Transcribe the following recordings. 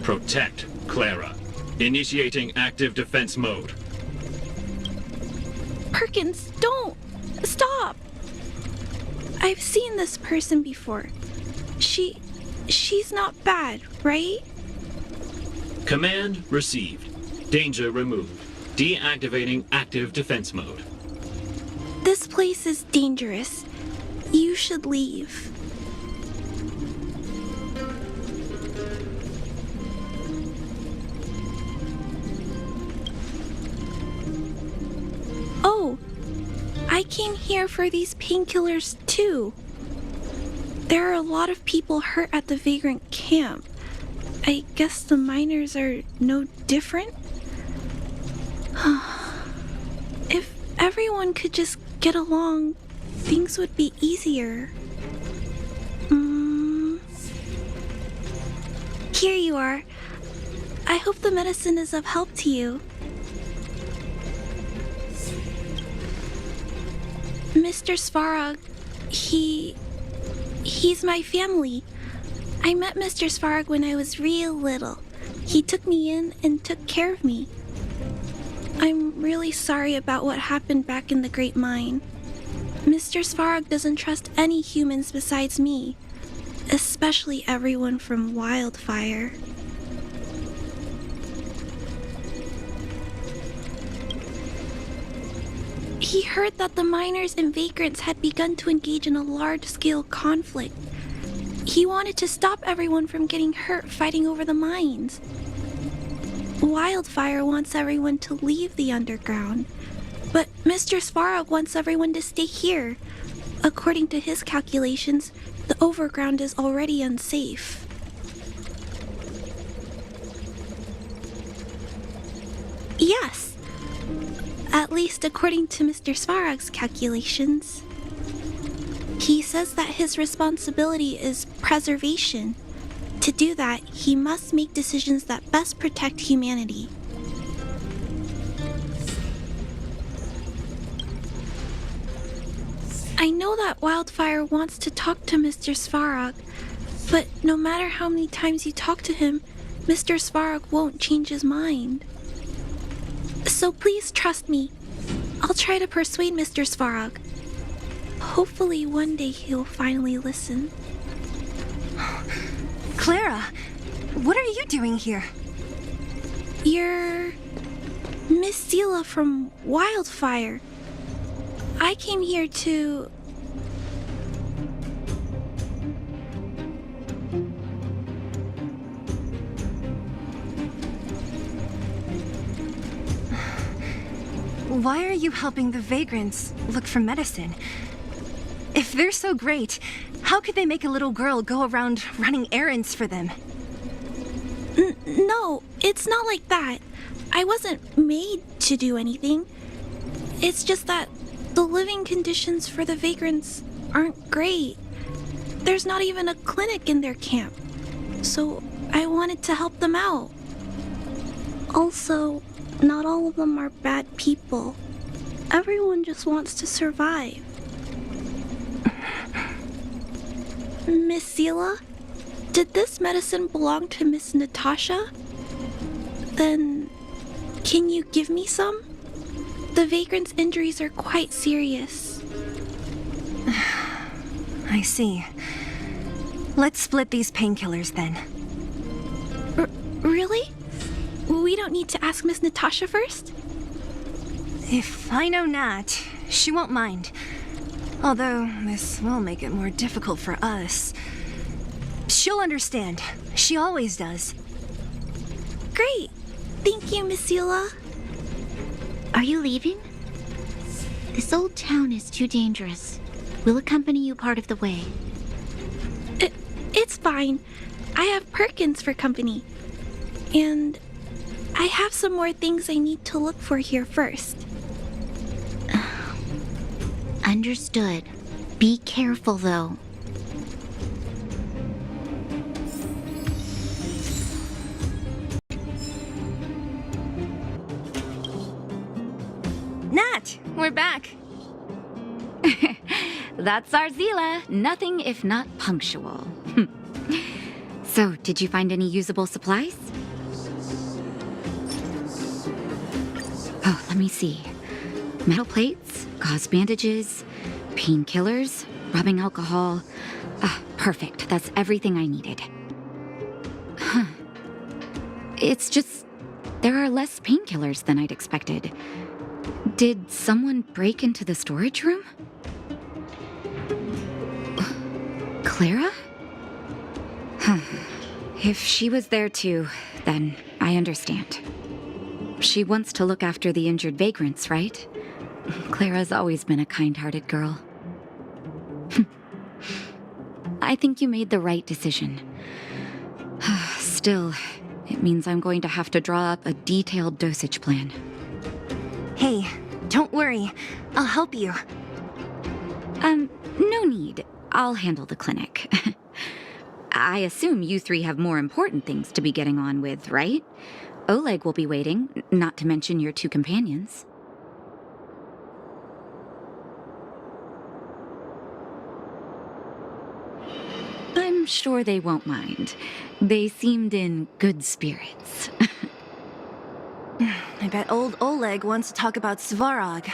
Protect Clara. Initiating active defense mode. Perkins, don't! Stop! I've seen this person before. She's not bad, right? Command received. Danger removed. Deactivating active defense mode. This place is dangerous. You should leave. Oh, I came here for these painkillers too. There are a lot of people hurt at the vagrant camp. I guess the miners are no different? If everyone could just get along, things would be easier. Here you are. I hope the medicine is of help to you. Mr. Svarog, he's my family. I met Mr. Svarog when I was real little. He took me in and took care of me. I'm really sorry about what happened back in the Great Mine. Mr. Svarog doesn't trust any humans besides me, especially everyone from Wildfire. He heard that the miners and vagrants had begun to engage in a large-scale conflict. He wanted to stop everyone from getting hurt fighting over the mines. Wildfire wants everyone to leave the underground, but Mr. Svarog wants everyone to stay here. According to his calculations, the overground is already unsafe. Yes. At least according to Mr. Svarog's calculations. He says that his responsibility is preservation. To do that, he must make decisions that best protect humanity. I know that Wildfire wants to talk to Mr. Svarog, but no matter how many times you talk to him, Mr. Svarog won't change his mind. So please trust me. I'll try to persuade Mr. Svarog. Hopefully one day he'll finally listen. Clara, what are you doing here? You're Miss Seela from Wildfire. I came here to... Why are you helping the vagrants look for medicine? If they're so great, how could they make a little girl go around running errands for them? No, it's not like that. I wasn't made to do anything. It's just that the living conditions for the vagrants aren't great. There's not even a clinic in their camp. So I wanted to help them out. Also, not all of them are bad people. Everyone just wants to survive. Miss Seela, did this medicine belong to Miss Natasha? Then, can you give me some? The vagrant's injuries are quite serious. I see. Let's split these painkillers then. Really? We don't need to ask Miss Natasha first? If I know Nat, she won't mind. Although, this will make it more difficult for us. She'll understand. She always does. Great! Thank you, Miss Seela. Are you leaving? This old town is too dangerous. We'll accompany you part of the way. It's fine. I have Perkins for company. And I have some more things I need to look for here first. Understood. Be careful, though. Nat, we're back. That's our Zila. Nothing if not punctual. So, did you find any usable supplies? Let me see. Metal plates, gauze bandages, painkillers, rubbing alcohol. Perfect. That's everything I needed. Huh. It's just, there are less painkillers than I'd expected. Did someone break into the storage room? Clara? Huh. If she was there too, then I understand. She wants to look after the injured vagrants, right? Clara's always been a kind-hearted girl. I think you made the right decision. Still, it means I'm going to have to draw up a detailed dosage plan. Hey, don't worry. I'll help you. No need. I'll handle the clinic. I assume you three have more important things to be getting on with, right? Oleg will be waiting, not to mention your two companions. I'm sure they won't mind. They seemed in good spirits. I bet old Oleg wants to talk about Svarog.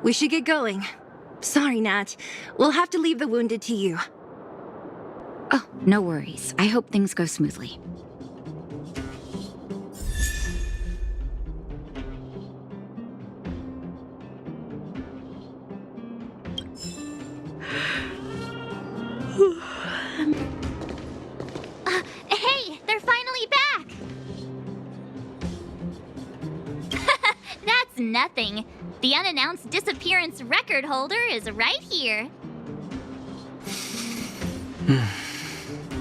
We should get going. Sorry, Nat. We'll have to leave the wounded to you. Oh, no worries. I hope things go smoothly. Hey, they're finally back! That's nothing. The unannounced disappearance record holder is right here.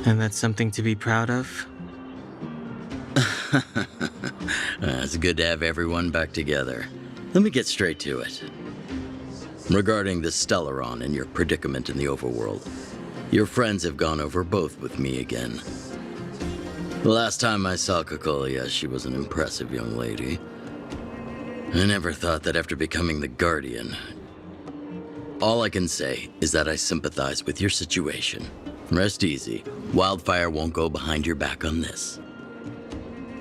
And that's something to be proud of? It's good to have everyone back together. Let me get straight to it. Regarding the Stellaron and your predicament in the overworld, your friends have gone over both with me again. The last time I saw Kokolia, she was an impressive young lady. I never thought that after becoming the Guardian. All I can say is that I sympathize with your situation. Rest easy. Wildfire won't go behind your back on this.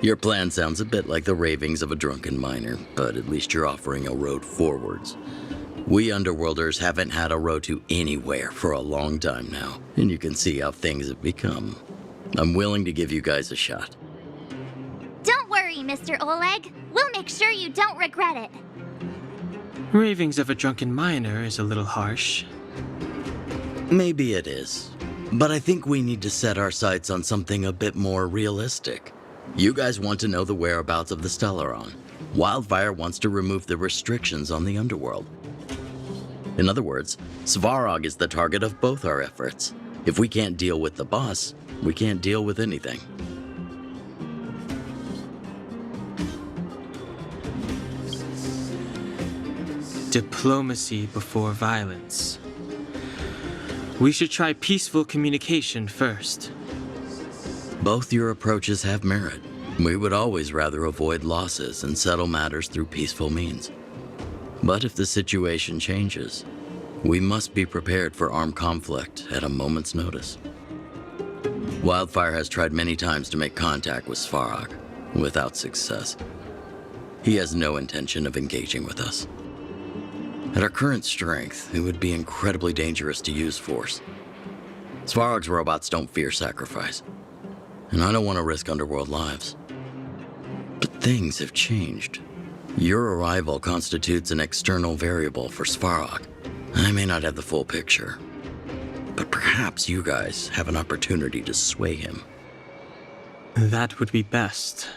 Your plan sounds a bit like the ravings of a drunken miner, but at least you're offering a road forwards. We Underworlders haven't had a road to anywhere for a long time now, and you can see how things have become. I'm willing to give you guys a shot. Don't worry, Mr. Oleg. We'll make sure you don't regret it. Ravings of a drunken miner is a little harsh. Maybe it is, but I think we need to set our sights on something a bit more realistic. You guys want to know the whereabouts of the Stellaron. Wildfire wants to remove the restrictions on the underworld. In other words, Svarog is the target of both our efforts. If we can't deal with the boss, we can't deal with anything. Diplomacy before violence. We should try peaceful communication first. Both your approaches have merit. We would always rather avoid losses and settle matters through peaceful means. But if the situation changes, we must be prepared for armed conflict at a moment's notice. Wildfire has tried many times to make contact with Svarog, without success. He has no intention of engaging with us. At our current strength, it would be incredibly dangerous to use force. Svarog's robots don't fear sacrifice, and I don't want to risk Underworld lives. But things have changed. Your arrival constitutes an external variable for Svarog. I may not have the full picture, but perhaps you guys have an opportunity to sway him. That would be best.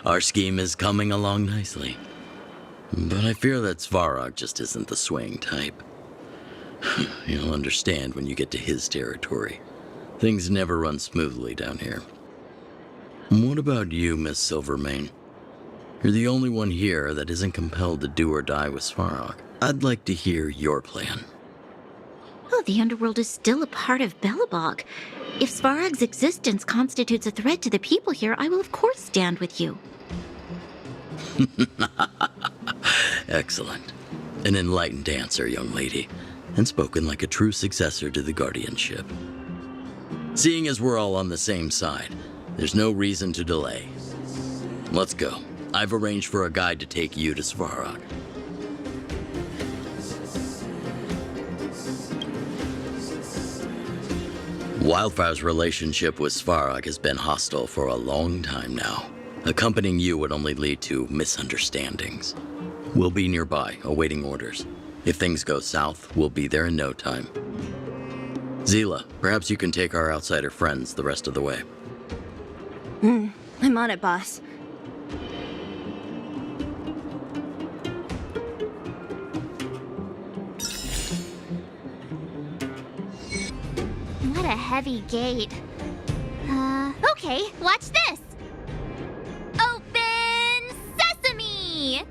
Our scheme is coming along nicely. But I fear that Svarog just isn't the swaying type. You'll understand when you get to his territory. Things never run smoothly down here. What about you, Miss Silvermane? You're the only one here that isn't compelled to do or die with Svarog. I'd like to hear your plan. Oh, the Underworld is still a part of Belobog. If Svarog's existence constitutes a threat to the people here, I will of course stand with you. Excellent. An enlightened answer, young lady, and spoken like a true successor to the guardianship. Seeing as we're all on the same side, there's no reason to delay. let's go. I've arranged for a guide to take you to Svarog. Wildfire's relationship with Svarog has been hostile for a long time now. Accompanying you would only lead to misunderstandings. We'll be nearby, awaiting orders. If things go south, we'll be there in no time. Zila, perhaps you can take our outsider friends the rest of the way. I'm on it, boss. What a heavy gate. Okay, watch this. Open sesame!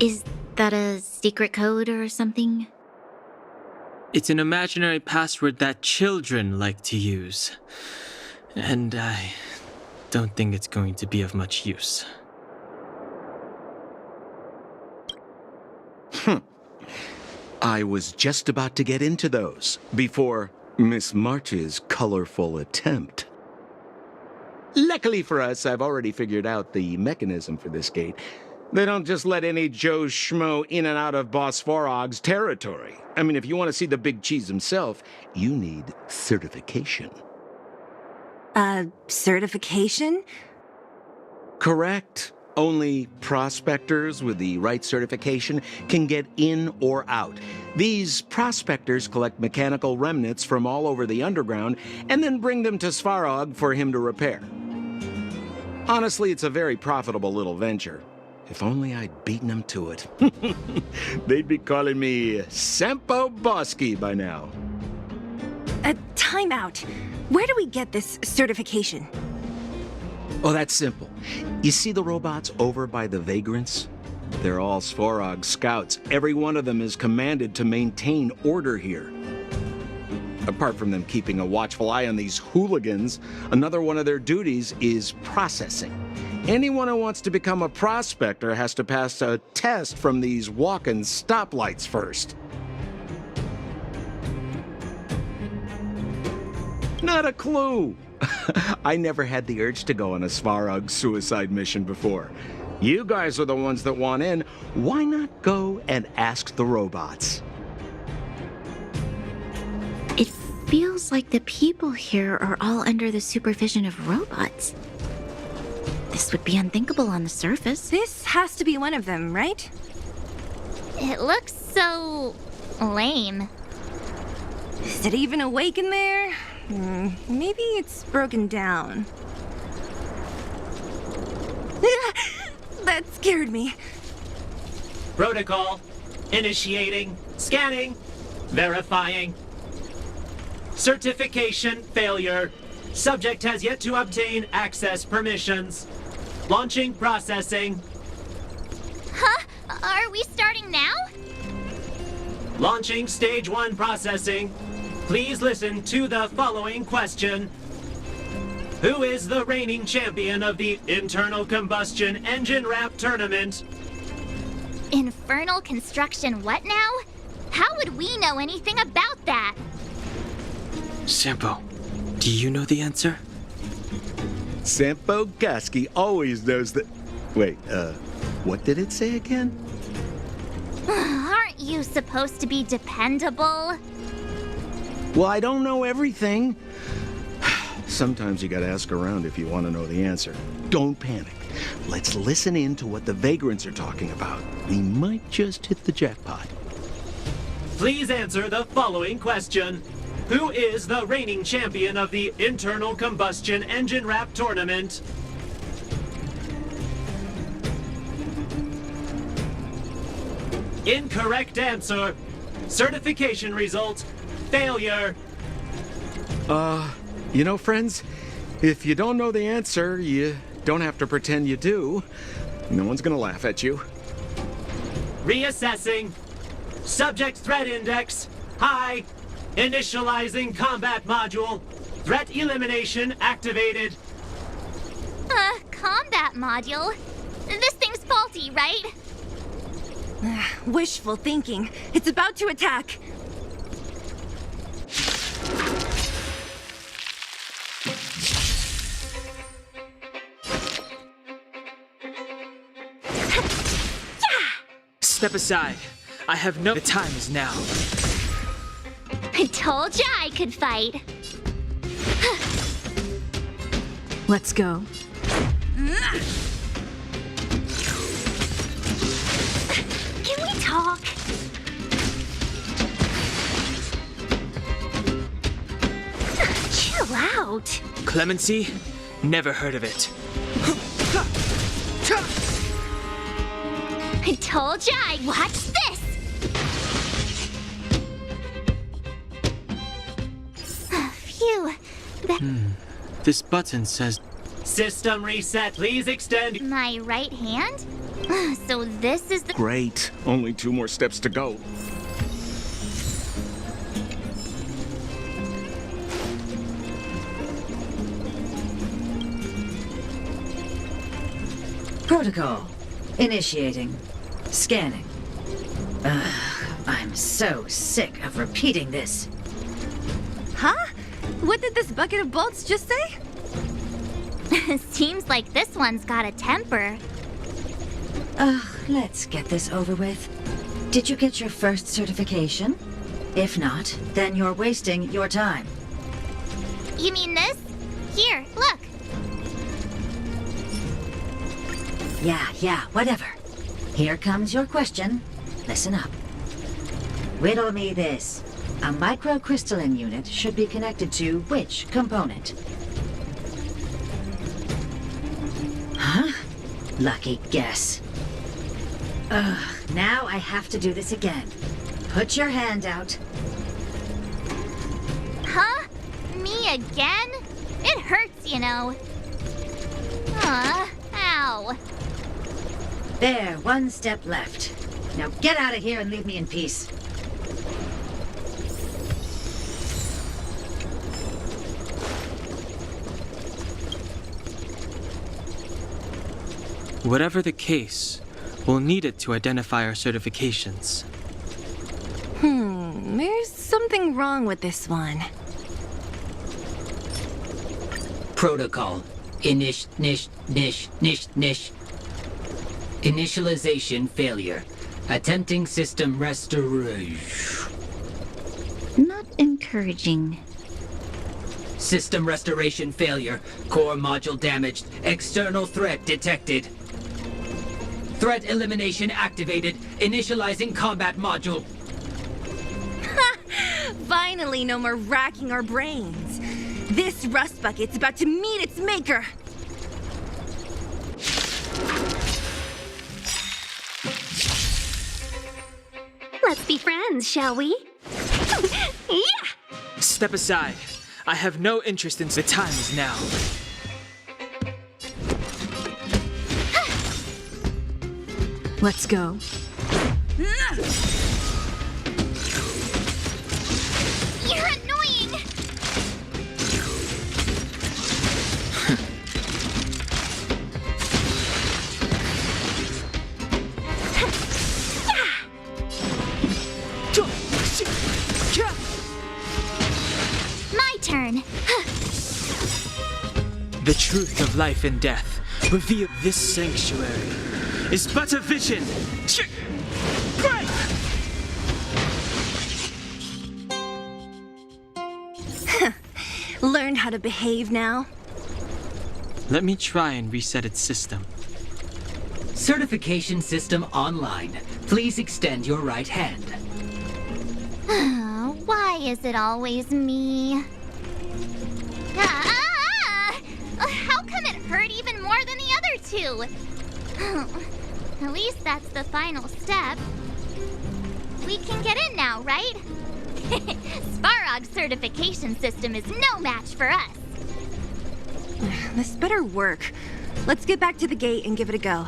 Is that a secret code or something? It's an imaginary password that children like to use. And I don't think it's going to be of much use. I was just about to get into those before Miss March's colorful attempt. Luckily for us, I've already figured out the mechanism for this gate. They don't just let any Joe Schmo in and out of Boss Svarog's territory. I mean, if you want to see the big cheese himself, you need certification. Certification? Correct. Only prospectors with the right certification can get in or out. These prospectors collect mechanical remnants from all over the underground and then bring them to Svarog for him to repair. Honestly, it's a very profitable little venture. If only I'd beaten them to it. They'd be calling me Sampo Bosky by now. Time out. Where do we get this certification? Oh, that's simple. You see the robots over by the Vagrants? They're all Svarog scouts. Every one of them is commanded to maintain order here. Apart from them keeping a watchful eye on these hooligans, another one of their duties is processing. Anyone who wants to become a prospector has to pass a test from these walk-in stoplights first. Not a clue. I never had the urge to go on a Svarog suicide mission before. You guys are the ones that want in. Why not go and ask the robots? It feels like the people here are all under the supervision of robots. This would be unthinkable on the surface. This has to be one of them, right? It looks so lame. Is it even awake in there? Maybe it's broken down. That scared me. Protocol. Initiating. Scanning. Verifying. Certification failure. Subject has yet to obtain access permissions. Launching processing. Huh? Are we starting now? Launching stage 1 processing. Please listen to the following question. Who is the reigning champion of the Internal Combustion Engine Rap Tournament? Infernal construction what now? How would we know anything about that? Sampo, do you know the answer? Sampo Gasky always knows that... Wait, what did it say again? Aren't you supposed to be dependable? Well, I don't know everything. Sometimes you gotta ask around if you want to know the answer. Don't panic. Let's listen in to what the Vagrants are talking about. We might just hit the jackpot. Please answer the following question. Who is the reigning champion of the Internal Combustion Engine Rap Tournament? Incorrect answer. Certification result. Failure. You know, friends, if you don't know the answer, you don't have to pretend you do. No one's gonna laugh at you. Reassessing. Subject threat index. High. Initializing combat module. Threat elimination activated. Combat module? This thing's faulty, right? Wishful thinking. It's about to attack. Step aside. I have no... The time is now. I told ya I could fight. Let's go. Can we talk? Chill out. Clemency? Never heard of it. I told ya I'd watch this. Phew. This button says... System reset. Please extend. My right hand? So this is the... Great. Only 2 more steps to go. Protocol. Initiating. Scanning. I'm so sick of repeating this. Huh? What did this bucket of bolts just say? Seems like this one's got a temper. Let's get this over with. Did you get your first certification? If not, then you're wasting your time. You mean this? Here, look. Yeah, whatever. Here comes your question. Listen up. Riddle me this. A microcrystalline unit should be connected to which component? Huh? Lucky guess. Now I have to do this again. Put your hand out. Huh? Me again? It hurts, you know. Ow. There, 1 step left. Now get out of here and leave me in peace. Whatever the case, we'll need it to identify our certifications. There's something wrong with this one. Protocol. Initialization failure. Attempting system restoration. Not encouraging. System restoration failure. Core module damaged. External threat detected. Threat elimination activated. Initializing combat module. Finally, no more racking our brains. This rust bucket's about to meet its maker. Let's be friends, shall we? Yeah! Step aside. I have no interest in... The time is now. Let's go. You're annoying! My turn. The truth of life and death. Reveal this sanctuary is but a vision. Break! Learn how to behave now. Let me try and reset its system. Certification system online. Please extend your right hand. Why is it always me? How come it hurt even more than the other 2? At least that's the final step. We can get in now, right? Svarog's certification system is no match for us. This better work. Let's get back to the gate and give it a go.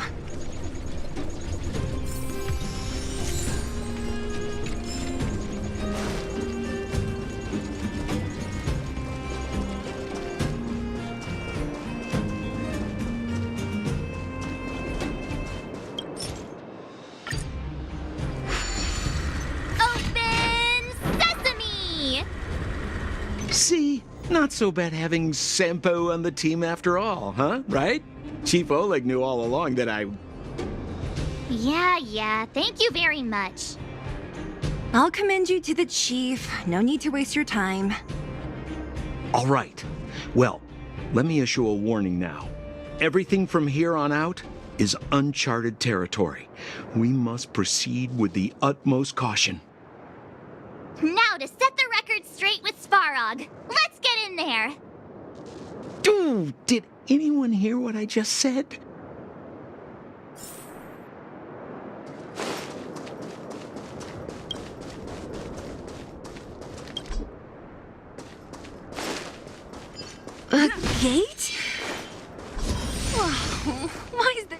See? Not so bad having Sampo on the team after all, huh? Right? Chief Oleg knew all along that I... Yeah, thank you very much. I'll commend you to the chief. No need to waste your time. All right. Well, let me issue a warning now. Everything from here on out is uncharted territory. We must proceed with the utmost caution. Now to set the record straight with Svarog. Let's get in there. Dude, did anyone hear what I just said? A gate? Why is there...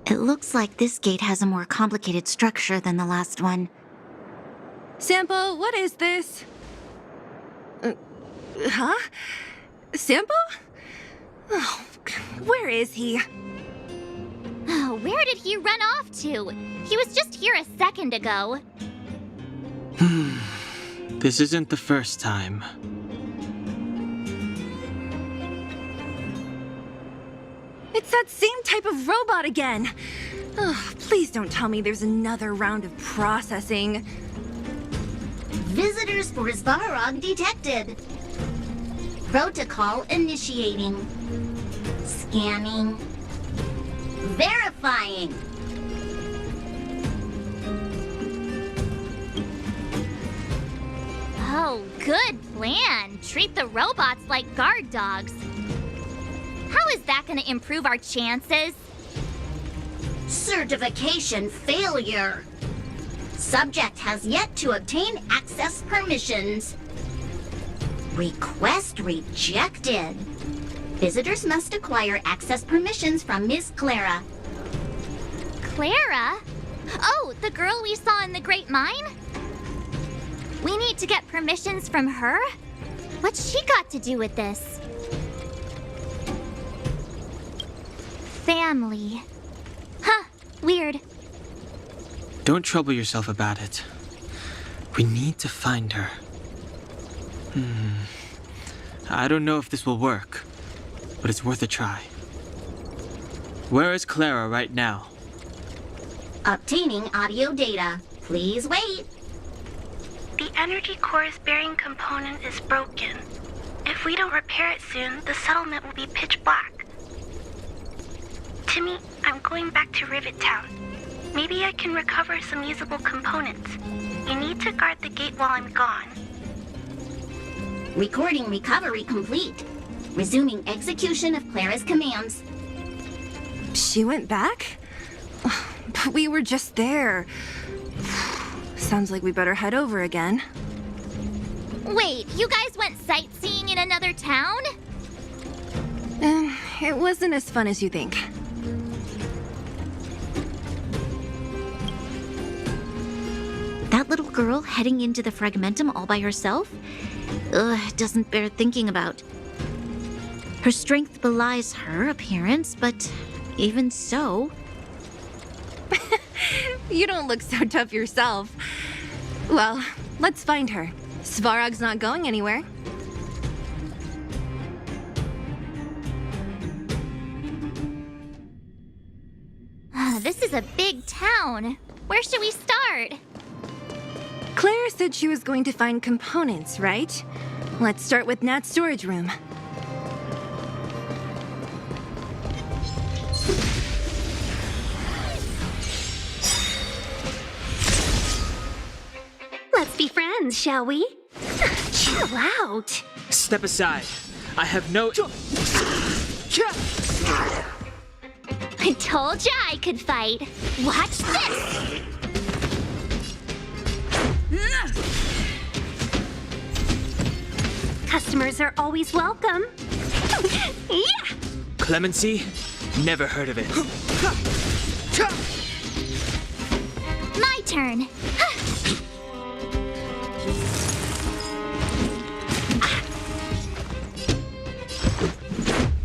It looks like this gate has a more complicated structure than the last one. Sampo, what is this? Huh? Sampo? Oh, where is he? Oh, where did he run off to? He was just here a second ago. This isn't the first time. It's that same type of robot again. Oh, please don't tell me there's another round of processing. Visitors for Svarog detected. Protocol initiating. Scanning. Verifying. Oh, good plan. Treat the robots like guard dogs. How is that going to improve our chances? Certification failure. Subject has yet to obtain access permissions. Request rejected. Visitors must acquire access permissions from Miss Clara. Clara? Oh, the girl we saw in the Great Mine? We need to get permissions from her? What's she got to do with this? Family. Huh, weird. Don't trouble yourself about it. We need to find her. I don't know if this will work, but it's worth a try. Where is Clara right now? Obtaining audio data. Please wait. The energy core's bearing component is broken. If we don't repair it soon, the settlement will be pitch black. Timmy, I'm going back to Rivet Town. Maybe I can recover some usable components. You need to guard the gate while I'm gone. Recording recovery complete. Resuming execution of Clara's commands. She went back? But we were just there. Sounds like we better head over again. Wait, you guys went sightseeing in another town? It wasn't as fun as you think. That little girl heading into the Fragmentum all by herself? Doesn't bear thinking about. Her strength belies her appearance, but even so... You don't look so tough yourself. Well, let's find her. Svarog's not going anywhere. This is a big town. Where should we start? Claire said she was going to find components, right? Let's start with Nat's storage room. Let's be friends, shall we? Chill out. Step aside. I have no... I told ya I could fight. Watch this! Customers are always welcome. Yeah! Clemency? Never heard of it. My turn.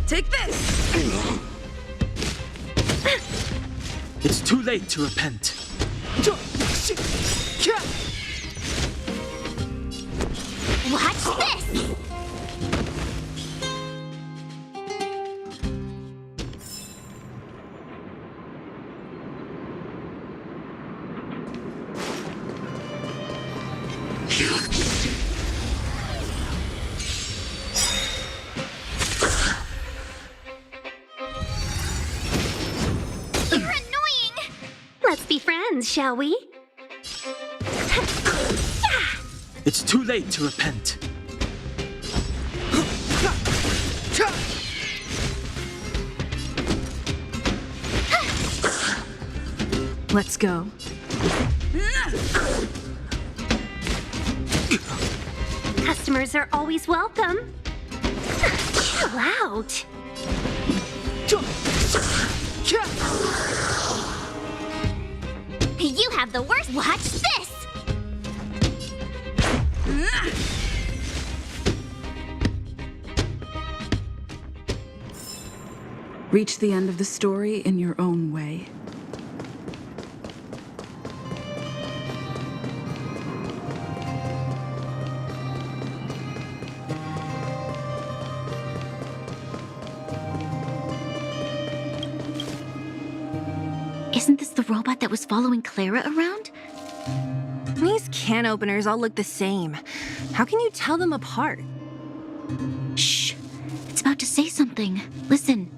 Take this! It's too late to repent. Watch this! friends, shall we? It's too late to repent. Let's go. Customers are always welcome. Chill out. You have the worst. Watch this! Reach the end of the story in your own way. Isn't this the robot that was following Clara around? These can openers all look the same. How can you tell them apart? Shh! It's about to say something. Listen.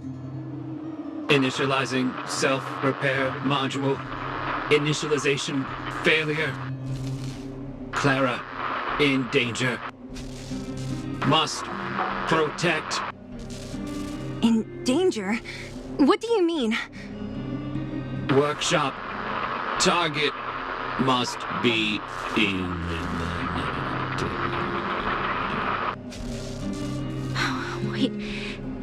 Initializing self-repair module. Initialization failure. Clara in danger. Must protect. In danger? What do you mean? Workshop. Target must be eliminated. Wait,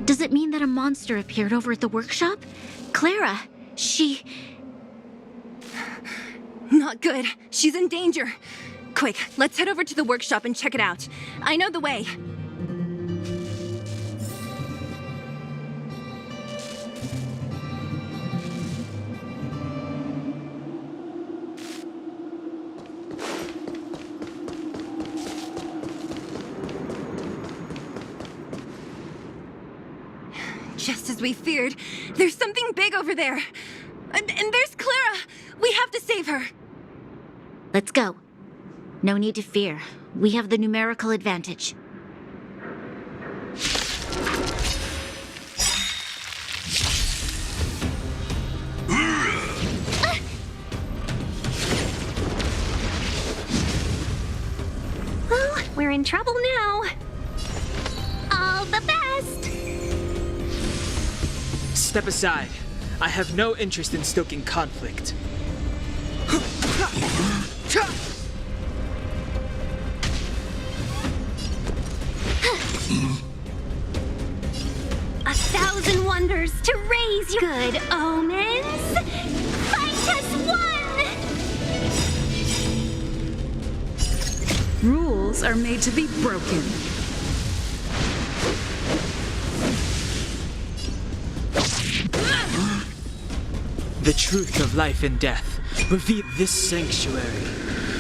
does it mean that a monster appeared over at the workshop? Clara, she... Not good. She's in danger. Quick, let's head over to the workshop and check it out. I know the way. Just as we feared, there's something big over there. And there's Clara! We have to save her! Let's go. No need to fear. We have the numerical advantage. Well, we're in trouble now. All the best! Step aside. I have no interest in stoking conflict. 1,000 wonders to raise your good omens. Fight us one! Rules are made to be broken. The truth of life and death, revealed this sanctuary,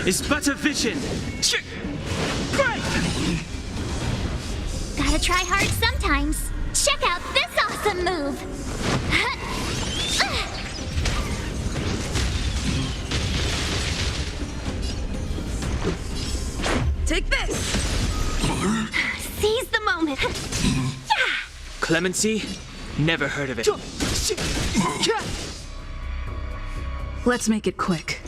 is but a vision. Gotta try hard sometimes. Check out this awesome move! Take this! Seize the moment. Clemency? Never heard of it. Let's make it quick.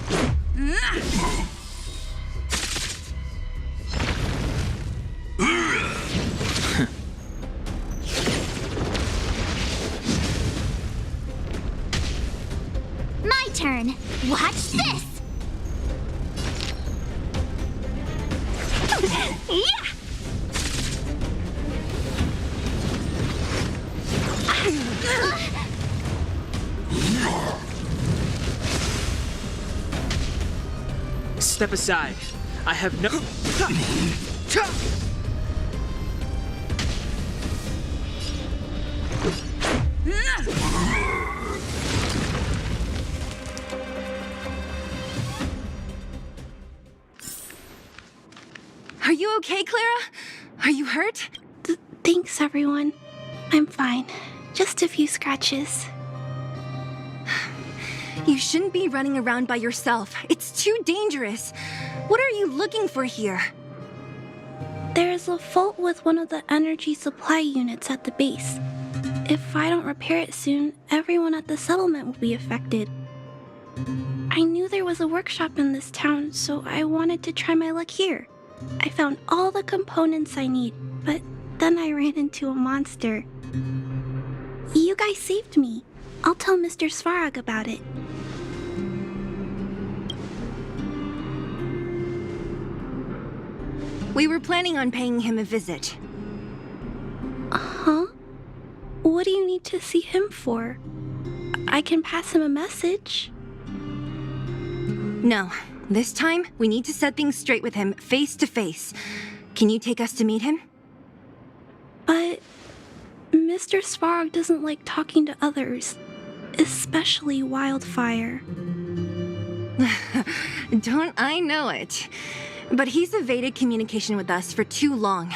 My turn. Watch this! Yeah! Step aside. I have no... Are you okay, Clara? Are you hurt? Thanks, everyone. I'm fine. Just a few scratches. You shouldn't be running around by yourself. It's too dangerous. What are you looking for here? There is a fault with one of the energy supply units at the base. If I don't repair it soon, everyone at the settlement will be affected. I knew there was a workshop in this town, so I wanted to try my luck here. I found all the components I need, but then I ran into a monster. You guys saved me. I'll tell Mr. Svarog about it. We were planning on paying him a visit. Huh? What do you need to see him for? I can pass him a message. No, this time we need to set things straight with him face to face. Can you take us to meet him? But Mr. Svarog doesn't like talking to others, especially Wildfire. Don't I know it? But he's evaded communication with us for too long.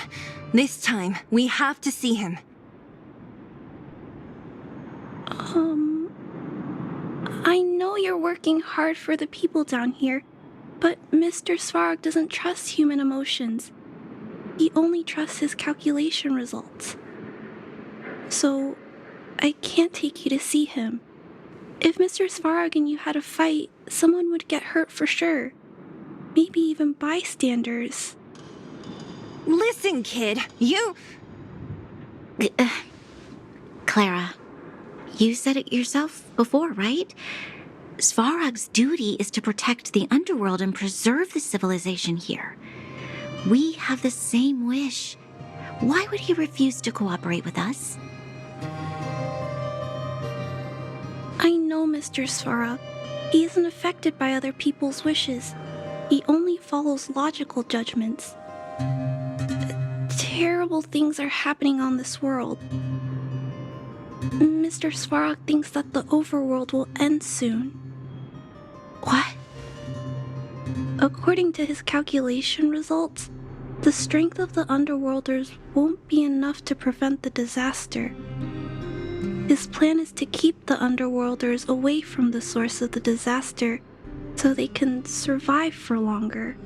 This time, we have to see him. I know you're working hard for the people down here, but Mr. Svarog doesn't trust human emotions. He only trusts his calculation results. So, I can't take you to see him. If Mr. Svarog and you had a fight, someone would get hurt for sure. Maybe even bystanders. Listen, kid, you... Clara, you said it yourself before, right? Svarog's duty is to protect the underworld and preserve the civilization here. We have the same wish. Why would he refuse to cooperate with us? I know Mr. Svarog. He isn't affected by other people's wishes. He only follows logical judgments. Terrible things are happening on this world. Mr. Svarog thinks that the overworld will end soon. What? According to his calculation results, the strength of the underworlders won't be enough to prevent the disaster. His plan is to keep the underworlders away from the source of the disaster so they can survive for longer.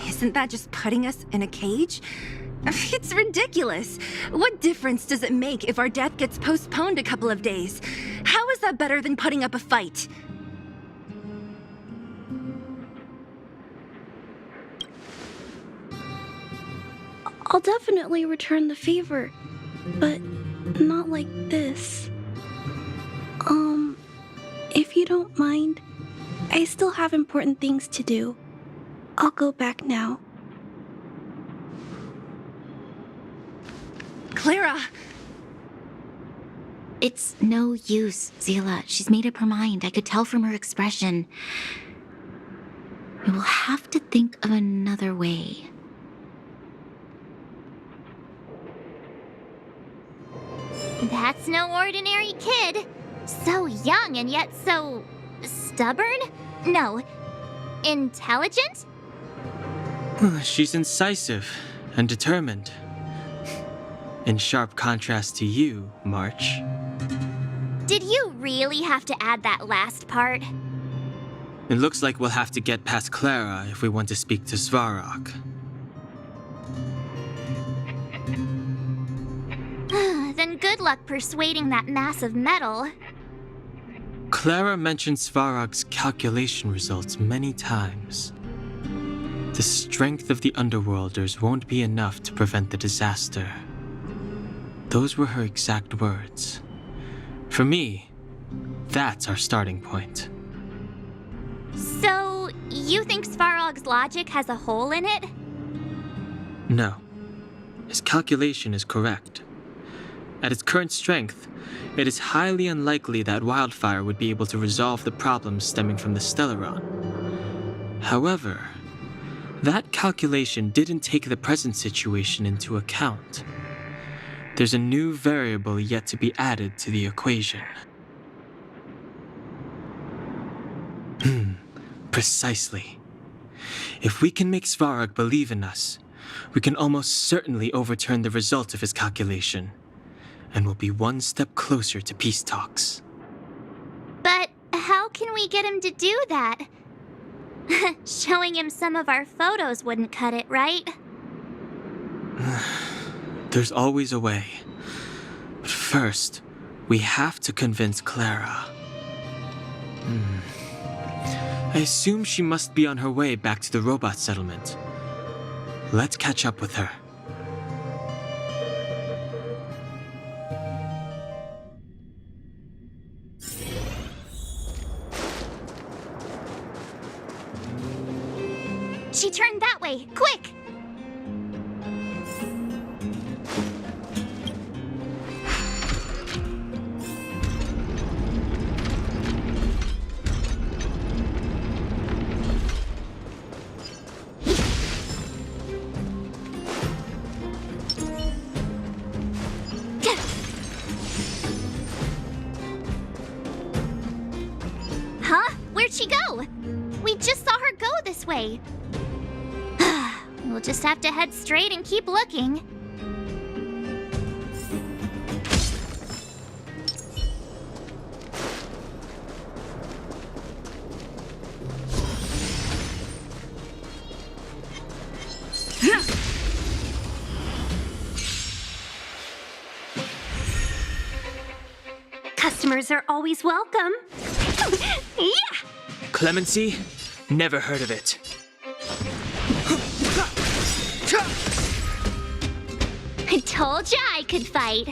Isn't that just putting us in a cage? It's ridiculous. What difference does it make if our death gets postponed a couple of days? How is that better than putting up a fight? I'll definitely return the favor, but not like this. If you don't mind, I still have important things to do. I'll go back now. Clara! It's no use, Zila. She's made up her mind. I could tell from her expression. We will have to think of another way. That's no ordinary kid. So young and yet so... stubborn? No. Intelligent? She's incisive and determined. In sharp contrast to you, March. Did you really have to add that last part? It looks like we'll have to get past Clara if we want to speak to Svarog. Then good luck persuading that mass of metal. Clara mentioned Svarog's calculation results many times. The strength of the Underworlders won't be enough to prevent the disaster. Those were her exact words. For me, that's our starting point. So, you think Svarog's logic has a hole in it? No. His calculation is correct. At its current strength, it is highly unlikely that Wildfire would be able to resolve the problems stemming from the Stellaron. However, that calculation didn't take the present situation into account. There's a new variable yet to be added to the equation. Precisely. If we can make Svarog believe in us, we can almost certainly overturn the result of his calculation, and we'll be one step closer to peace talks. But how can we get him to do that? Showing him some of our photos wouldn't cut it, right? There's always a way. But first, we have to convince Clara. I assume she must be on her way back to the robot settlement. Let's catch up with her. She turned that way. Quick! Huh? Where'd she go? We just saw her go this way. We'll just have to head straight and keep looking. Customers are always welcome. Yeah! Clemency? Never heard of it. I told ya I could fight.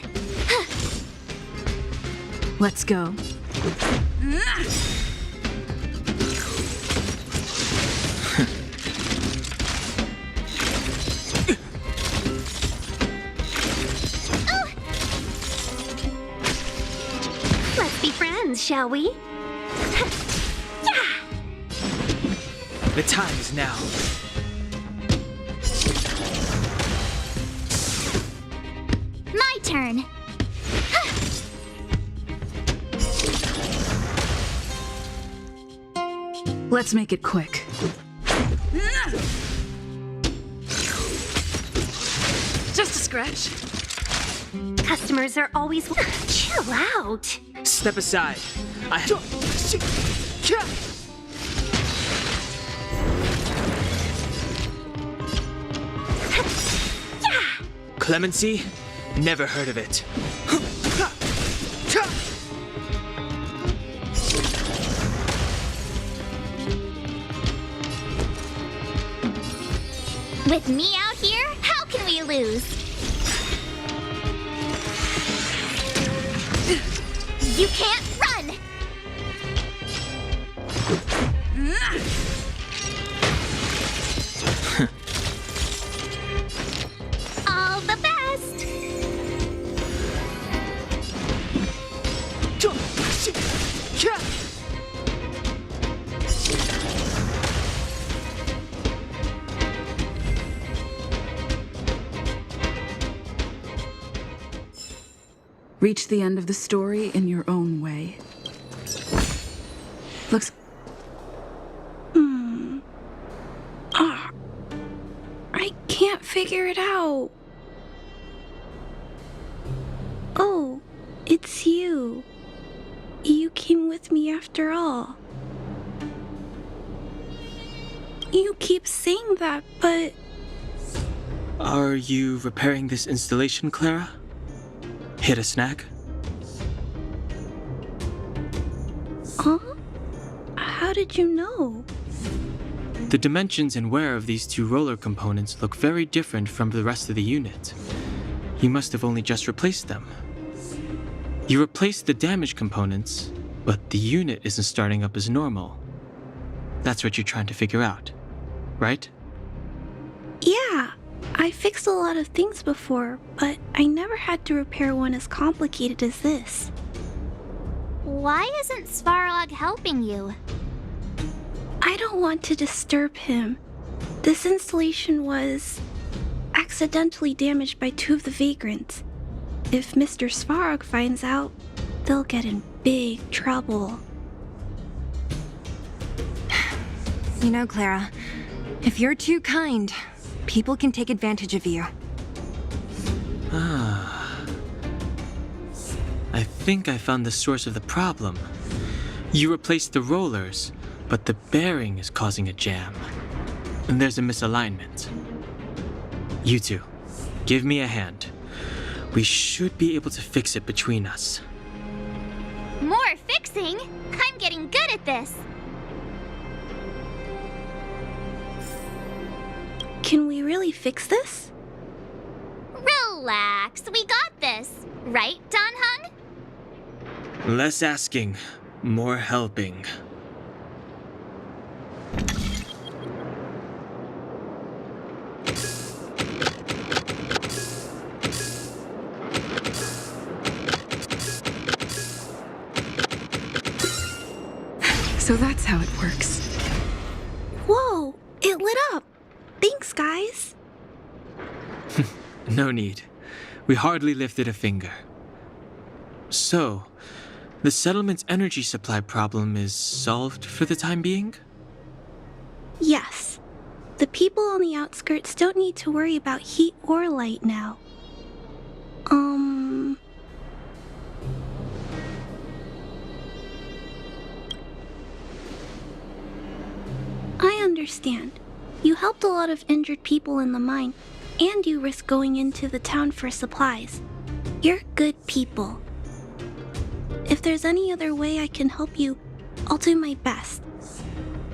Let's go. Let's be friends, shall we? The time is now. My turn. Let's make it quick. Just a scratch. Customers are always chill out. Step aside. Clemency? Never heard of it. With me out here, how can we lose? You can't run! All the best! Reach the end of the story in your own way. Looks... I can't figure it out. Oh, it's you. You came with me after all. You keep saying that, but... Are you repairing this installation, Clara? Hit a snack? Huh? How did you know? The dimensions and wear of these two roller components look very different from the rest of the unit. You must have only just replaced them. You replaced the damaged components, but the unit isn't starting up as normal. That's what you're trying to figure out, right? Yeah, I fixed a lot of things before, but I never had to repair one as complicated as this. Why isn't Svarog helping you? I don't want to disturb him. This installation was accidentally damaged by two of the vagrants. If Mr. Svarog finds out, they'll get in big trouble. You know, Clara, if you're too kind, people can take advantage of you. I think I found the source of the problem. You replaced the rollers, but the bearing is causing a jam. And there's a misalignment. You two, give me a hand. We should be able to fix it between us. More fixing. I'm getting good at this. Can we really fix this? Relax, we got this. Right, Don Hung? Less asking, more helping. So that's how it works. Whoa, it lit up. Thanks, guys. No need. We hardly lifted a finger. So, the settlement's energy supply problem is solved for the time being? Yes. The people on the outskirts don't need to worry about heat or light now. I understand. You helped a lot of injured people in the mine, and you risked going into the town for supplies. You're good people. If there's any other way I can help you, I'll do my best.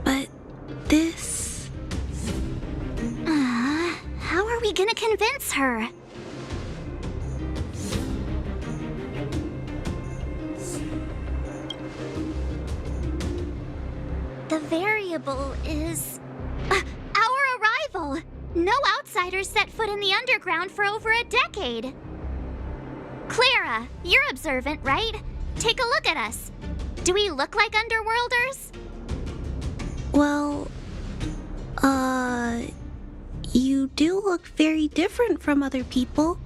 But this... How are we gonna convince her? The variable is... our arrival! No outsiders set foot in the underground for over a decade. Clara, you're observant, right? Take a look at us. Do we look like underworlders? Well, you do look very different from other people.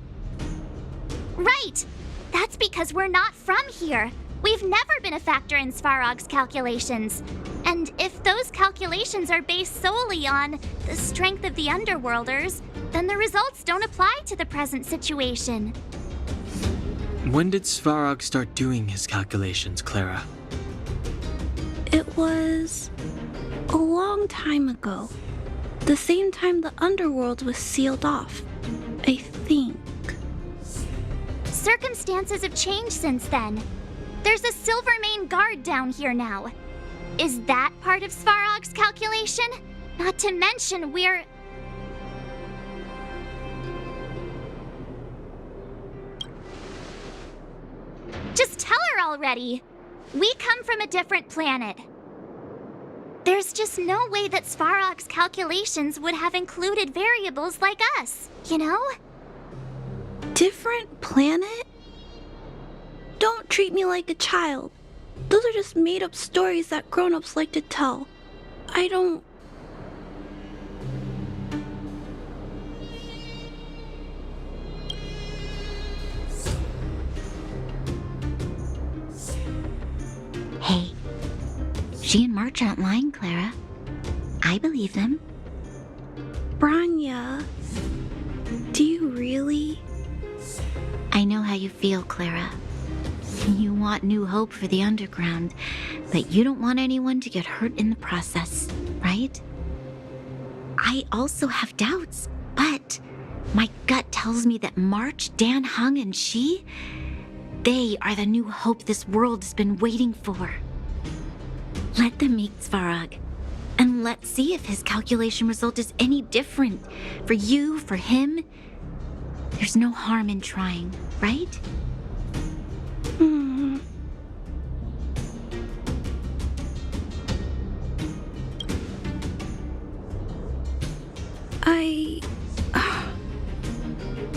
Right! That's because we're not from here. We've never been a factor in Svarog's calculations. And if those calculations are based solely on the strength of the underworlders, then the results don't apply to the present situation. When did Svarog start doing his calculations, Clara? It was a long time ago. The same time the underworld was sealed off, I think. Circumstances have changed since then. There's a Silvermane guard down here now. Is that part of Svarog's calculation? Not to mention we're... Just tell her already! We come from a different planet. There's just no way that Svarog's calculations would have included variables like us, you know? Different planet? Don't treat me like a child. Those are just made-up stories that grown-ups like to tell. I don't... Hey, she and March aren't lying, Clara. I believe them. Branya, do you really? I know how you feel, Clara. You want new hope for the underground, but you don't want anyone to get hurt in the process, right? I also have doubts, but my gut tells me that March, Dan Hung, and she, they are the new hope this world has been waiting for. Let them meet Svarog, and let's see if his calculation result is any different. For you, for him, there's no harm in trying, right?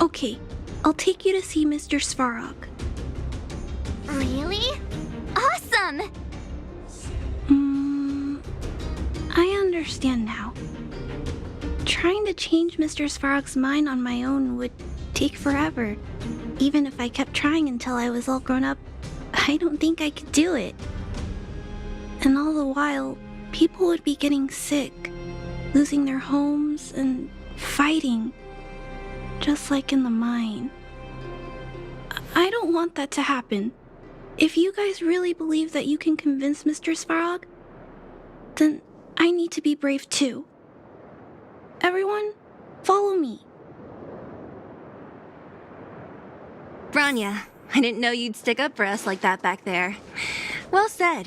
Okay, I'll take you to see Mr. Svarog. Really? Awesome! I understand now. Trying to change Mr. Svarog's mind on my own would take forever. Even if I kept trying until I was all grown up, I don't think I could do it. And all the while, people would be getting sick, losing their homes, and fighting. Just like in the mine. I don't want that to happen. If you guys really believe that you can convince Mr. Svarog, then I need to be brave too. Everyone, follow me. Branya, I didn't know you'd stick up for us like that back there. Well said.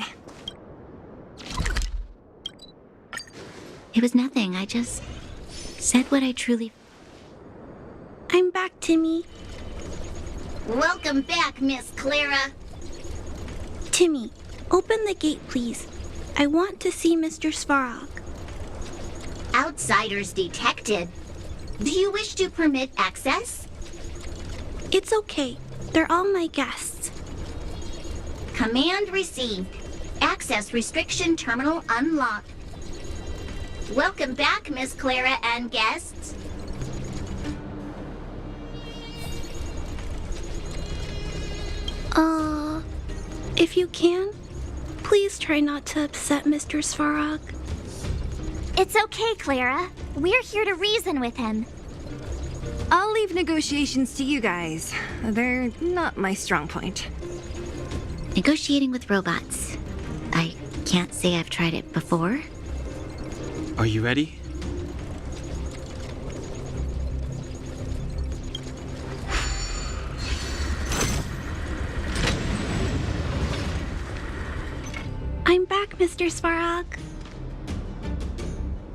It was nothing. I just said what I truly... I'm back, Timmy. Welcome back, Miss Clara. Timmy, open the gate, please. I want to see Mr. Svarog. Outsiders detected. Do you wish to permit access? It's okay. They're all my guests. Command received. Access restriction terminal unlocked. Welcome back, Miss Clara and guests. If you can, please try not to upset Mr. Svarog. It's okay, Clara. We're here to reason with him. I'll leave negotiations to you guys. They're not my strong point. Negotiating with robots. I can't say I've tried it before. Are you ready? I'm back, Mr. Svarog.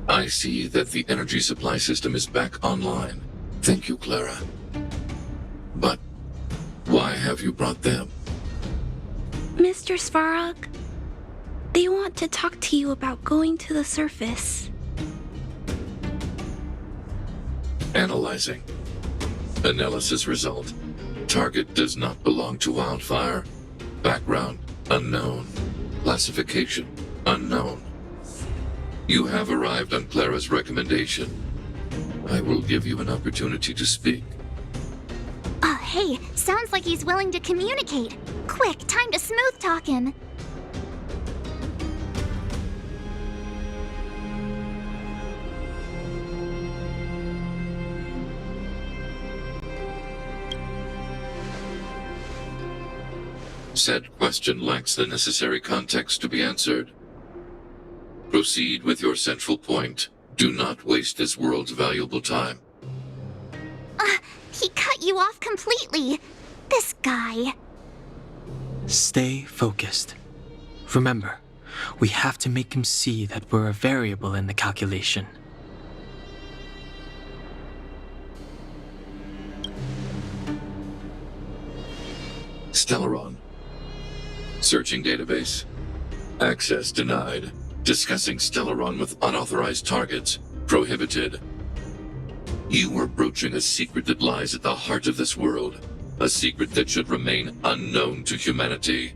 I see that the energy supply system is back online. Thank you, Clara. But why have you brought them? Mr. Svarog, they want to talk to you about going to the surface. Analyzing. Analysis result. Target does not belong to Wildfire. Background unknown. Classification unknown. You have arrived on Clara's recommendation. I will give you an opportunity to speak. Hey, sounds like he's willing to communicate. Quick, time to smooth talk him. Said question lacks the necessary context to be answered. Proceed with your central point. Do not waste this world's valuable time. He cut you off completely. This guy. Stay focused. Remember, we have to make him see that we're a variable in the calculation. Stellaron. Searching database. Access denied. Discussing Stellaron with unauthorized targets. Prohibited. You were broaching a secret that lies at the heart of this world. A secret that should remain unknown to humanity.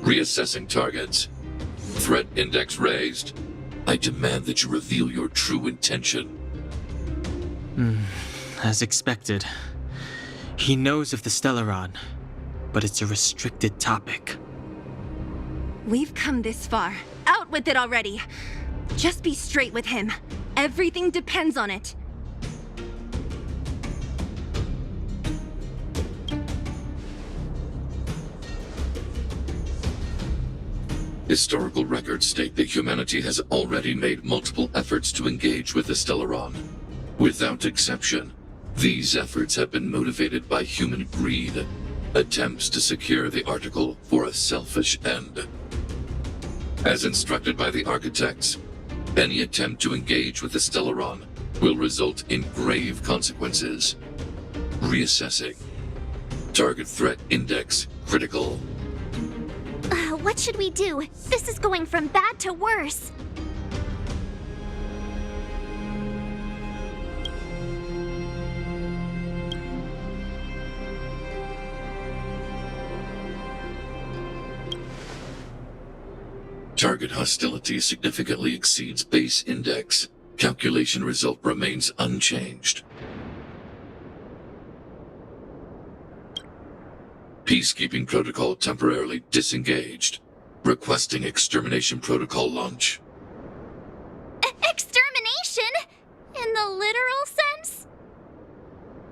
Reassessing targets. Threat index raised. I demand that you reveal your true intention. As expected. He knows of the Stellaron, but it's a restricted topic. We've come this far. Out with it already. Just be straight with him. Everything depends on it. Historical records state that humanity has already made multiple efforts to engage with the Stellaron. Without exception, these efforts have been motivated by human greed, attempts to secure the article for a selfish end. As instructed by the architects, any attempt to engage with the Stellaron will result in grave consequences. Reassessing. Target threat index critical. What should we do? This is going from bad to worse. Target hostility significantly exceeds base index. Calculation result remains unchanged. Peacekeeping protocol temporarily disengaged. Requesting extermination protocol launch. Extermination? In the literal sense?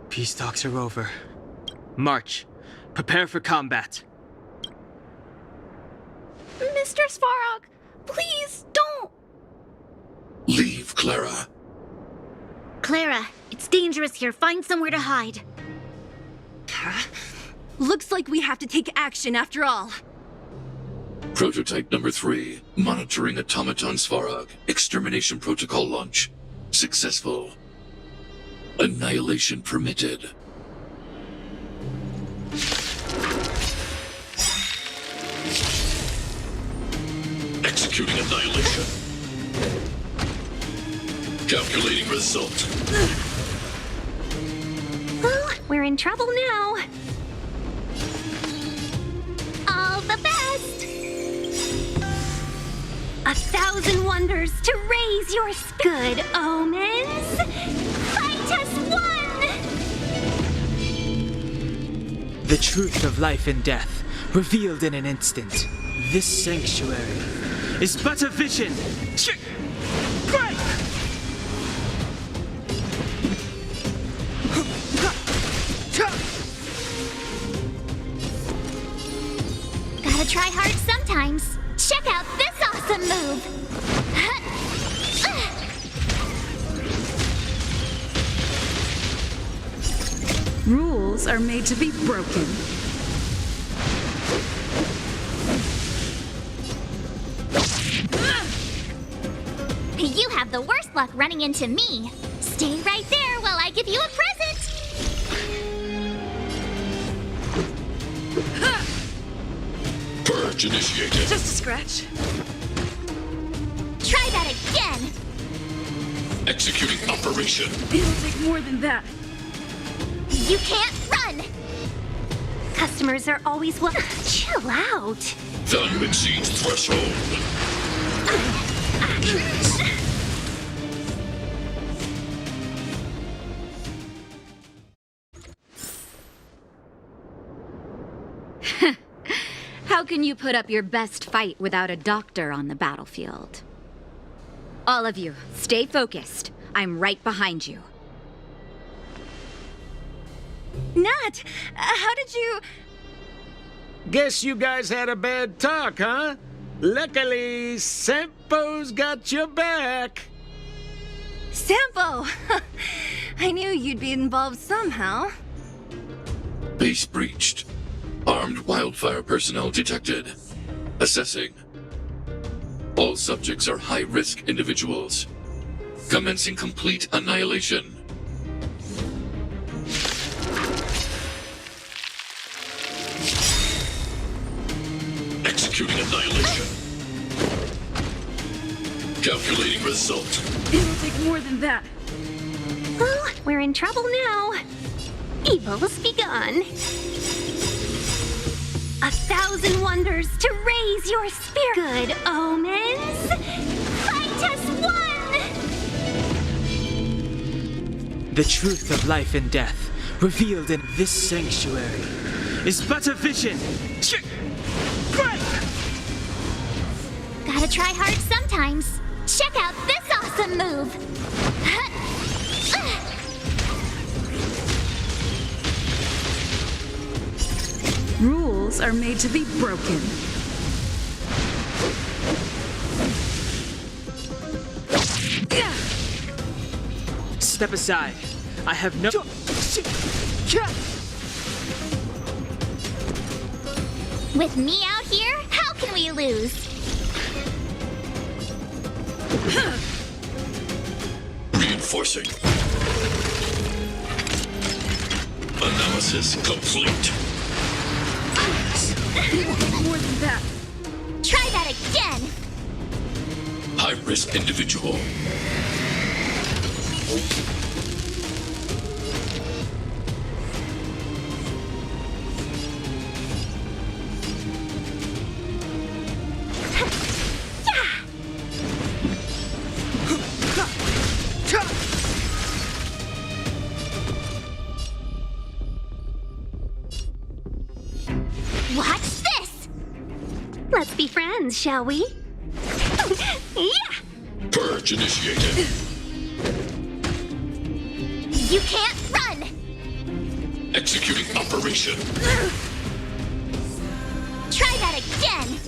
Peace talks are over. March. Prepare for combat. Mr. Svarog, please don't! Leave, Clara. Clara, it's dangerous here. Find somewhere to hide. Looks like we have to take action after all. Prototype number 3, monitoring automaton Svarog. Extermination protocol launch. Successful. Annihilation permitted. Executing annihilation. Calculating result. Well, we're in trouble now. All the best! 1,000 wonders to raise your good omens. Fight us one! The truth of life and death, revealed in an instant. This sanctuary is but a vision. Break! Gotta try hard sometimes. Check out this awesome move! Rules are made to be broken. You have the worst luck running into me. Stay right there while I give you a present! Purge initiated. Just a scratch. Try that again! Executing operation. It'll take more than that. You can't run! Customers are always welcome. Chill out. Value exceeds threshold. How can you put up your best fight without a doctor on the battlefield? All of you, stay focused. I'm right behind you. Nat, how did you... Guess you guys had a bad talk, huh? Luckily, Sampo's got your back. Sampo! I knew you'd be involved somehow. Base breached. Armed wildfire personnel detected. Assessing. All subjects are high-risk individuals. Commencing complete annihilation. Executing annihilation. Calculating result. It'll take more than that. Well, we're in trouble now. Evil's begun. 1,000 wonders to raise your spirit. Good omens. Fight us one! The truth of life and death, revealed in this sanctuary, is but a vision. Break! Gotta try hard sometimes. Check out this awesome move! Rules are made to be broken. Step aside. I have no... With me out here, how can we lose? Reinforcing. Analysis complete. More than that. Try that again! High-risk individual. Watch this! Let's be friends, shall we? Yeah! Purge initiated. You can't run! Executing operation. Try that again!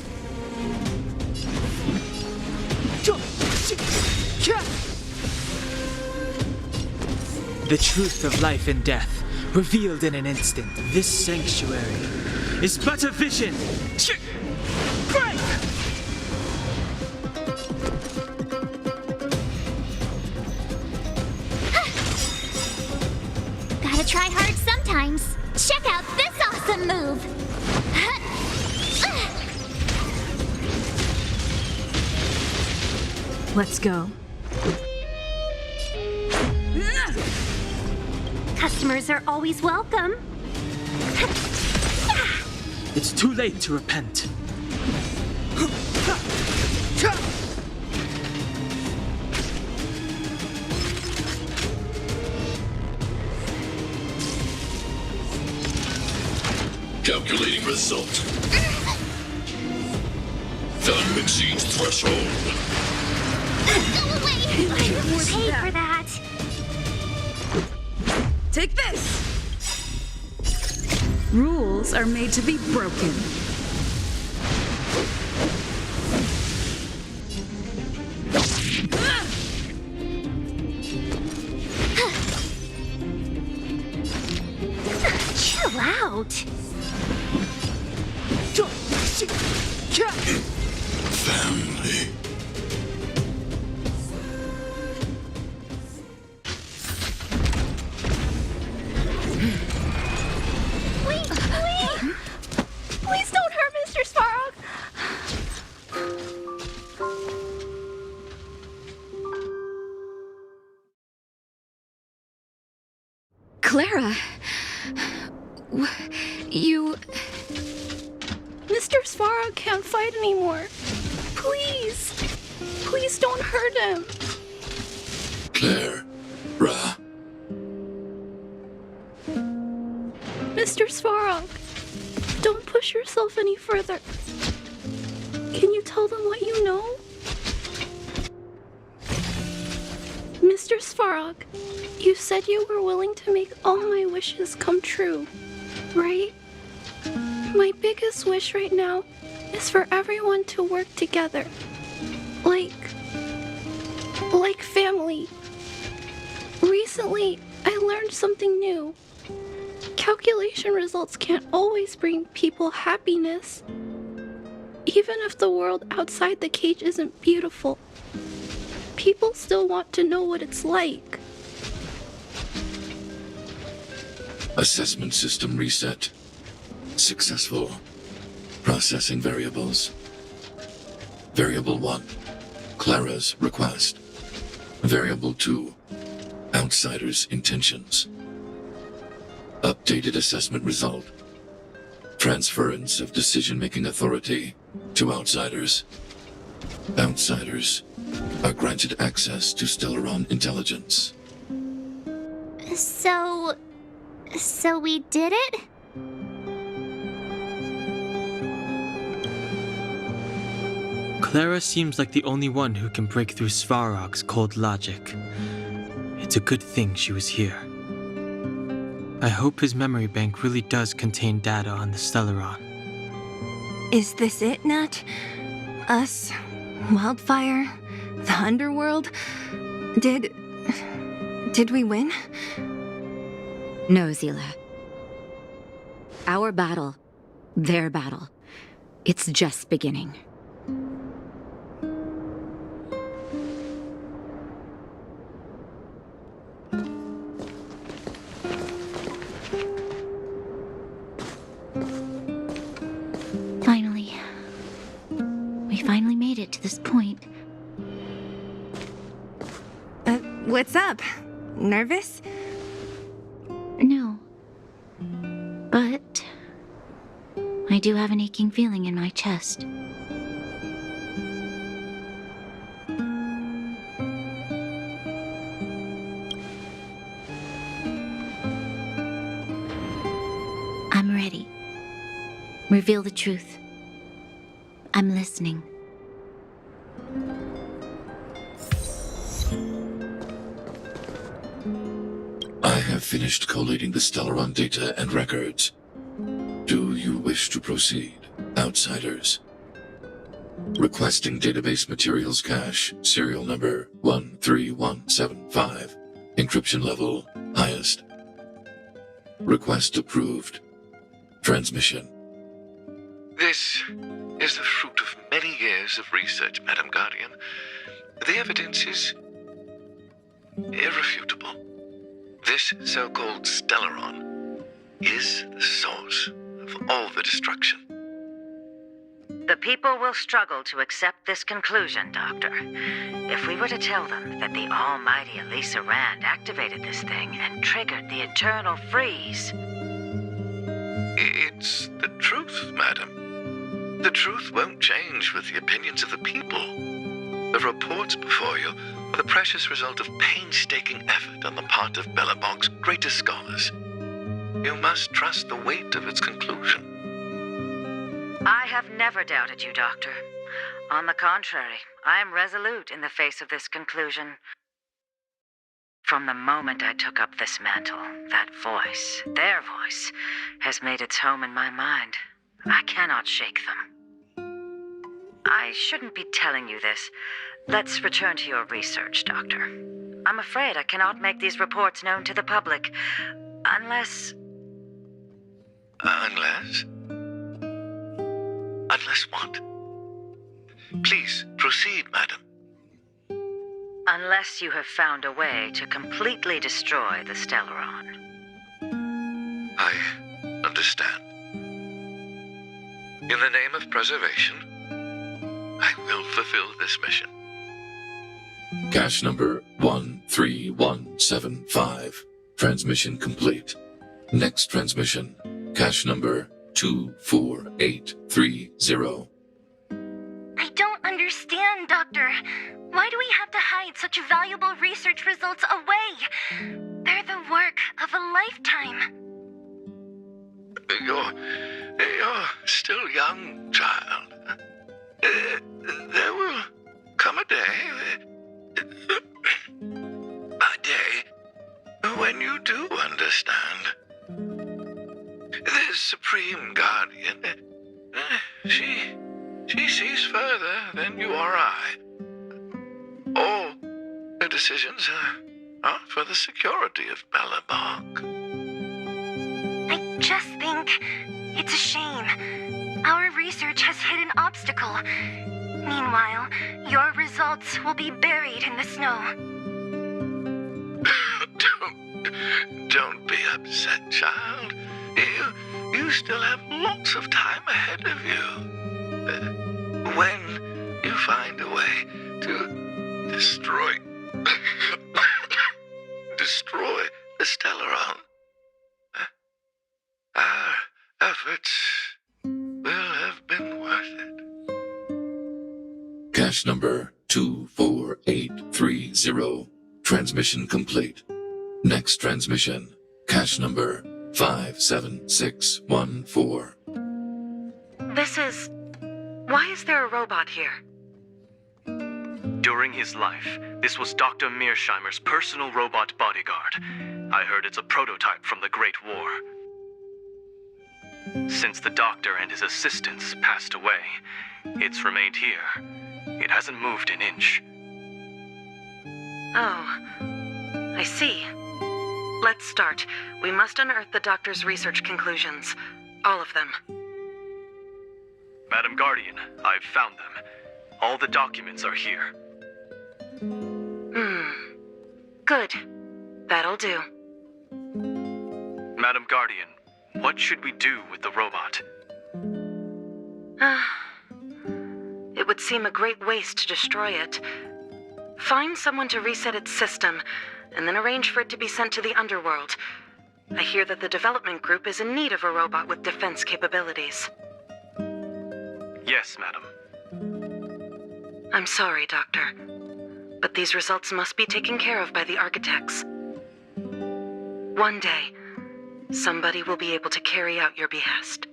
The truth of life and death, revealed in an instant. This sanctuary is but a vision. Break! the move. Let's go. Customers are always welcome. It's too late to repent. Calculating result. Value exceeds threshold. Go away! Pay for that. Take this! Rules are made to be broken. Chill out. Family. Wait! Please don't hurt Mr. Svarog! Clara. You. Mr. Svarog can't fight anymore. Please! Please don't hurt him! Clara. Mr. Svarog, don't push yourself any further. Can you tell them what you know? Mr. Svarog, you said you were willing to make all my wishes come true, right? My biggest wish right now is for everyone to work together. Like family. Recently, I learned something new. Calculation results can't always bring people happiness. Even if the world outside the cage isn't beautiful, people still want to know what it's like. Assessment system reset. Successful. Processing variables. Variable 1. Clara's request. Variable 2. Outsider's intentions. Updated assessment result. Transference of decision-making authority to outsiders. Outsiders are granted access to Stellaron intelligence. So we did it? Clara seems like the only one who can break through Svarog's cold logic. It's a good thing she was here. I hope his memory bank really does contain data on the Stellaron. Is this it, Nat? Us? Wildfire? The Underworld? Did we win? No, Zila. Our battle, their battle, it's just beginning. We finally made it to this point. What's up? Nervous? No. But I do have an aching feeling in my chest. I'm ready. Reveal the truth. I'm listening. I have finished collating the Stellaron data and records. Do you wish to proceed, outsiders? Requesting database materials cache, serial number 13175. Encryption level, highest. Request approved. Transmission. This is the fruit of many years of research, Madam Guardian. The evidence is irrefutable. This so-called Stellaron is the source of for all the destruction. The people will struggle to accept this conclusion, Doctor. If we were to tell them that the almighty Elisa Rand activated this thing and triggered the eternal freeze. It's the truth, madam. The truth won't change with the opinions of the people. The reports before you are the precious result of painstaking effort on the part of Belobog's greatest scholars. You must trust the weight of its conclusion. I have never doubted you, Doctor. On the contrary, I am resolute in the face of this conclusion. From the moment I took up this mantle, that voice, their voice, has made its home in my mind. I cannot shake them. I shouldn't be telling you this. Let's return to your research, Doctor. I'm afraid I cannot make these reports known to the public, unless... Unless? Unless what? Please, proceed, madam. Unless you have found a way to completely destroy the Stellaron. I understand. In the name of preservation, I will fulfill this mission. Cache number 13175. Transmission complete. Next transmission. Cache number 24830. I don't understand, Doctor. Why do we have to hide such valuable research results away? They're the work of a lifetime. You're still young, child. There will come a day, when you do understand. This Supreme Guardian, she sees further than you or I. All her decisions are for the security of Belobog. I just think it's a shame. Our research has hit an obstacle. Meanwhile, your results will be buried in the snow. Don't be upset, child. You still have lots of time ahead of you. When you find a way to destroy the Stellaron, our efforts will have been worth it. Cache number 24830. Transmission complete. Next transmission. Cache number 57614. Why is there a robot here? During his life, this was Dr. Mearsheimer's personal robot bodyguard. I heard it's a prototype from the Great War. Since the doctor and his assistants passed away, it's remained here. It hasn't moved an inch. Oh, I see. Let's start. We must unearth the doctor's research conclusions. All of them. Madam Guardian, I've found them. All the documents are here. Good. That'll do. Madam Guardian, what should we do with the robot? It would seem a great waste to destroy it. Find someone to reset its system, and then arrange for it to be sent to the underworld. I hear that the development group is in need of a robot with defense capabilities. Yes, madam. I'm sorry, Doctor, but these results must be taken care of by the architects. One day, somebody will be able to carry out your behest.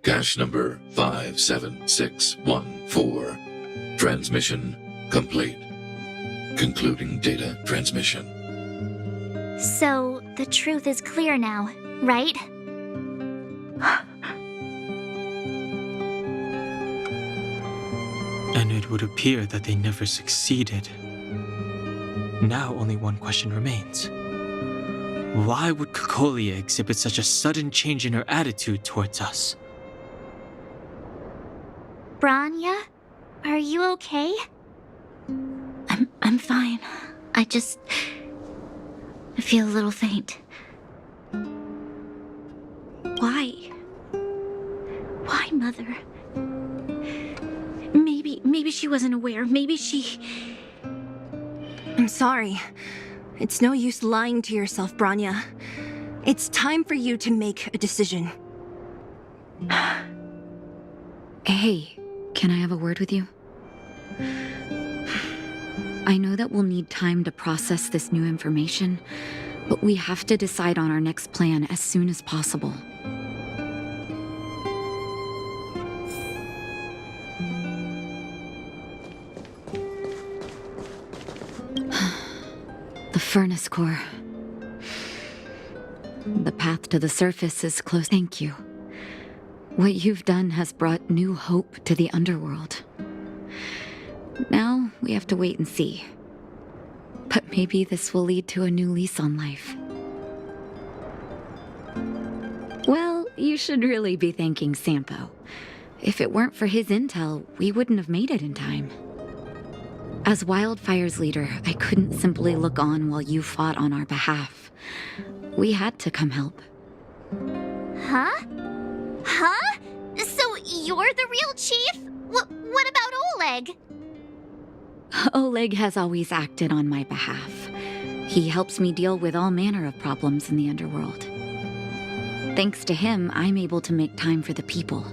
Cache number 57614. Transmission complete. Concluding data transmission. So, the truth is clear now, right? And it would appear that they never succeeded. Now only one question remains. Why would Kokolia exhibit such a sudden change in her attitude towards us? Branya? Are you okay? I'm fine. I feel a little faint. Why? Why? Why, Mother? Maybe she wasn't aware. Maybe she... I'm sorry. It's no use lying to yourself, Branya. It's time for you to make a decision. Hey, can I have a word with you? I know that we'll need time to process this new information, but we have to decide on our next plan as soon as possible. The furnace core. The path to the surface is close. Thank you. What you've done has brought new hope to the underworld. Now we have to wait and see. But maybe this will lead to a new lease on life. Well, you should really be thanking Sampo. If it weren't for his intel, we wouldn't have made it in time. As Wildfire's leader, I couldn't simply look on while you fought on our behalf. We had to come help. Huh? Huh? So you're the real chief? What about Oleg? Oleg has always acted on my behalf. He helps me deal with all manner of problems in the underworld. Thanks to him, I'm able to make time for the people.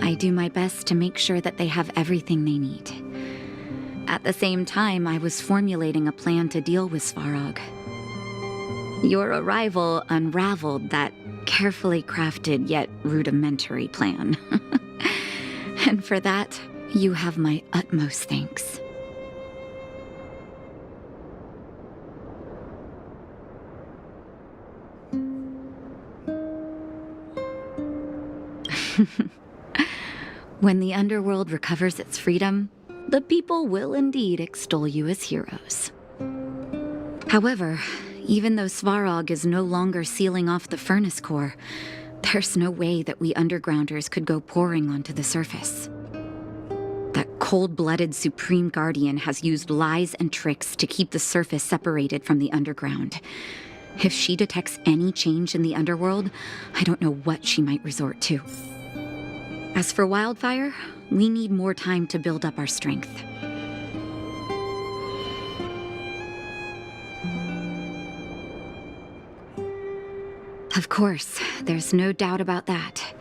I do my best to make sure that they have everything they need. At the same time, I was formulating a plan to deal with Svarog. Your arrival unraveled that carefully crafted yet rudimentary plan. And for that, you have my utmost thanks. When the underworld recovers its freedom, the people will indeed extol you as heroes. However, even though Svarog is no longer sealing off the furnace core, there's no way that we undergrounders could go pouring onto the surface. That cold-blooded Supreme Guardian has used lies and tricks to keep the surface separated from the underground. If she detects any change in the underworld, I don't know what she might resort to. As for Wildfire, we need more time to build up our strength. Of course, there's no doubt about that.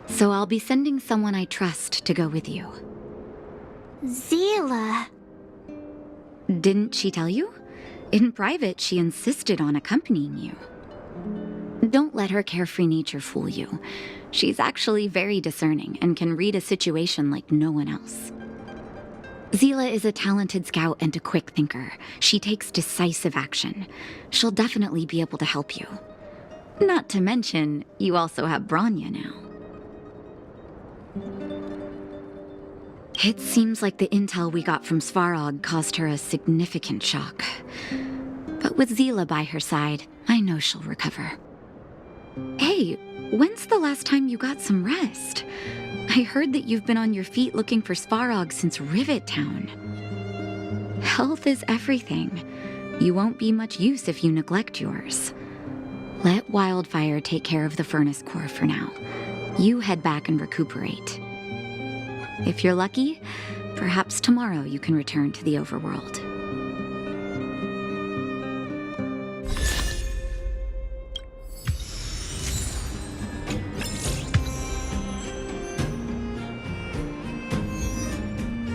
So I'll be sending someone I trust to go with you. Zila. Didn't she tell you? In private, she insisted on accompanying you. Don't let her carefree nature fool you. She's actually very discerning and can read a situation like no one else. Zila is a talented scout and a quick thinker. She takes decisive action. She'll definitely be able to help you. Not to mention, you also have Branya now. It seems like the intel we got from Svarog caused her a significant shock. But with Zila by her side, I know she'll recover. Hey, when's the last time you got some rest? I heard that you've been on your feet looking for Svarog since Rivet Town. Health is everything. You won't be much use if you neglect yours. Let Wildfire take care of the furnace core for now. You head back and recuperate. If you're lucky, perhaps tomorrow you can return to the overworld.